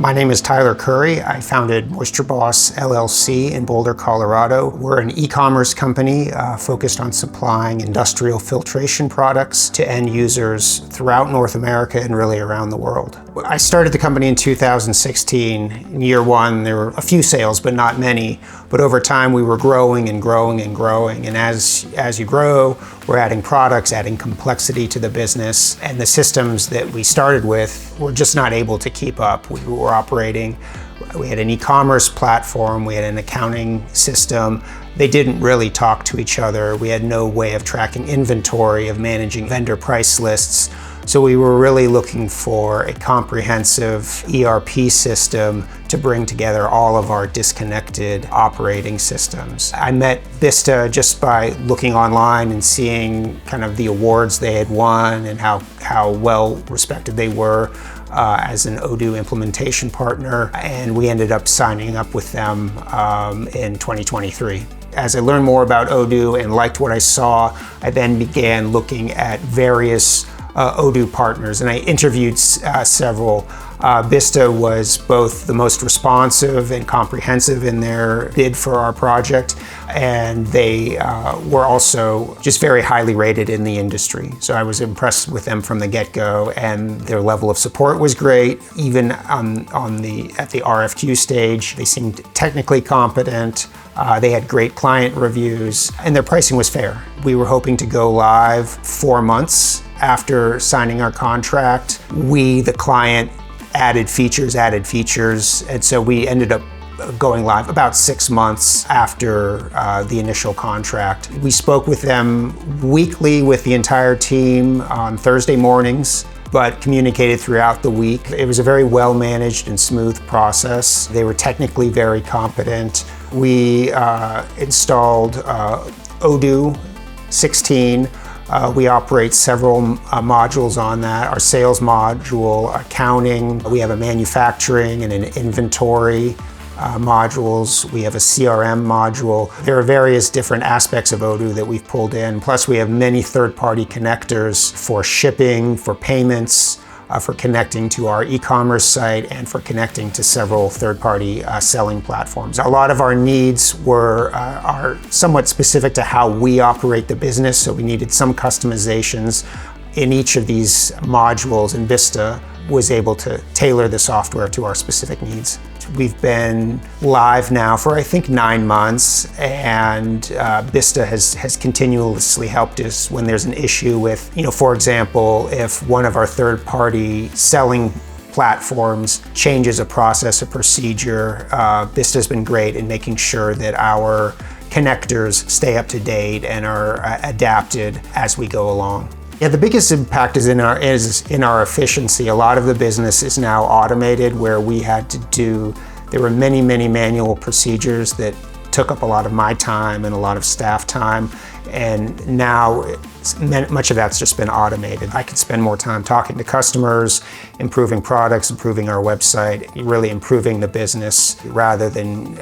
My name is Tyler Curry. I founded Moisture Boss LLC in Boulder, Colorado. We're an e-commerce company focused on supplying industrial filtration products to end users throughout North America and really around the world. I started the company in 2016. In year one, there were a few sales, but not many. But over time, we were growing and growing and growing. And as you grow, we're adding products, adding complexity to the business. And the systems that we started with were just not able to keep up. We had an e-commerce platform, we had an accounting system. They didn't really talk to each other. We had no way of tracking inventory, of managing vendor price lists. So we were really looking for a comprehensive ERP system to bring together all of our disconnected operating systems. I met Bista just by looking online and seeing kind of the awards they had won and how well respected they were as an Odoo implementation partner, and we ended up signing up with them in 2023. As I learned more about Odoo and liked what I saw, I then began looking at various Odoo partners, and I interviewed several. Bista was both the most responsive and comprehensive in their bid for our project, and they were also just very highly rated in the industry. So I was impressed with them from the get-go, and their level of support was great. Even at the RFQ stage, they seemed technically competent. They had great client reviews, and their pricing was fair. We were hoping to go live 4 months after signing our contract. We, the client, added features, and so we ended up going live about 6 months after the initial contract. We spoke with them weekly with the entire team on Thursday mornings, but communicated throughout the week. It was a very well-managed and smooth process. They were technically very competent. We installed Odoo 16. We operate several modules on that. Our sales module, accounting, we have a manufacturing and an inventory modules. We have a CRM module. There are various different aspects of Odoo that we've pulled in. Plus we have many third-party connectors for shipping, for payments, for connecting to our e-commerce site, and for connecting to several third-party selling platforms. A lot of our needs are somewhat specific to how we operate the business, so we needed some customizations in each of these modules, and Bista was able to tailor the software to our specific needs. We've been live now for I think 9 months, and Bista has continuously helped us when there's an issue with, for example, if one of our third-party selling platforms changes a process, a procedure, Bista's been great in making sure that our connectors stay up to date and are adapted as we go along. Yeah, the biggest impact is in our efficiency. A lot of the business is now automated, where there were many manual procedures that took up a lot of my time and a lot of staff time, and now much of that's just been automated. I can spend more time talking to customers, improving products, improving our website, really improving the business rather than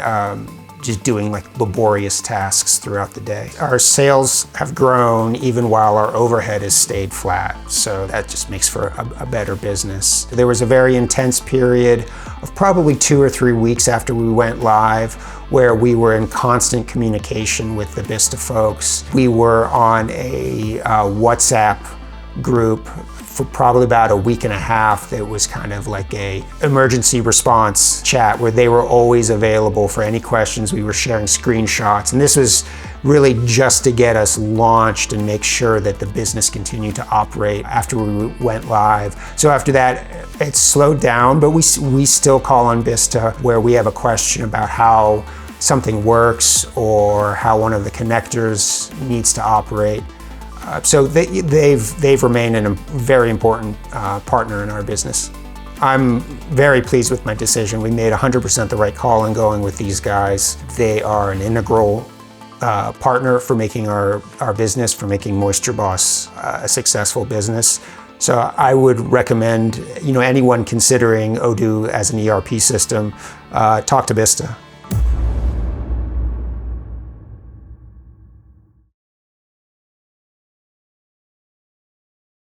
just doing laborious tasks throughout the day. Our sales have grown even while our overhead has stayed flat, so that just makes for a better business. There was a very intense period of probably 2 or 3 weeks after we went live where we were in constant communication with the Bista folks. We were on a WhatsApp group for probably about a week and a half that was kind of like a emergency response chat where they were always available for any questions. We were sharing screenshots, and this was really just to get us launched and make sure that the business continued to operate after we went live. So after that, it slowed down, but we still call on Bista where we have a question about how something works or how one of the connectors needs to operate. So they've remained a very important partner in our business. I'm very pleased with my decision. We made 100% the right call in going with these guys. They are an integral partner for making our business, for making Moisture Boss a successful business. So I would recommend anyone considering Odoo as an ERP system, talk to Bista.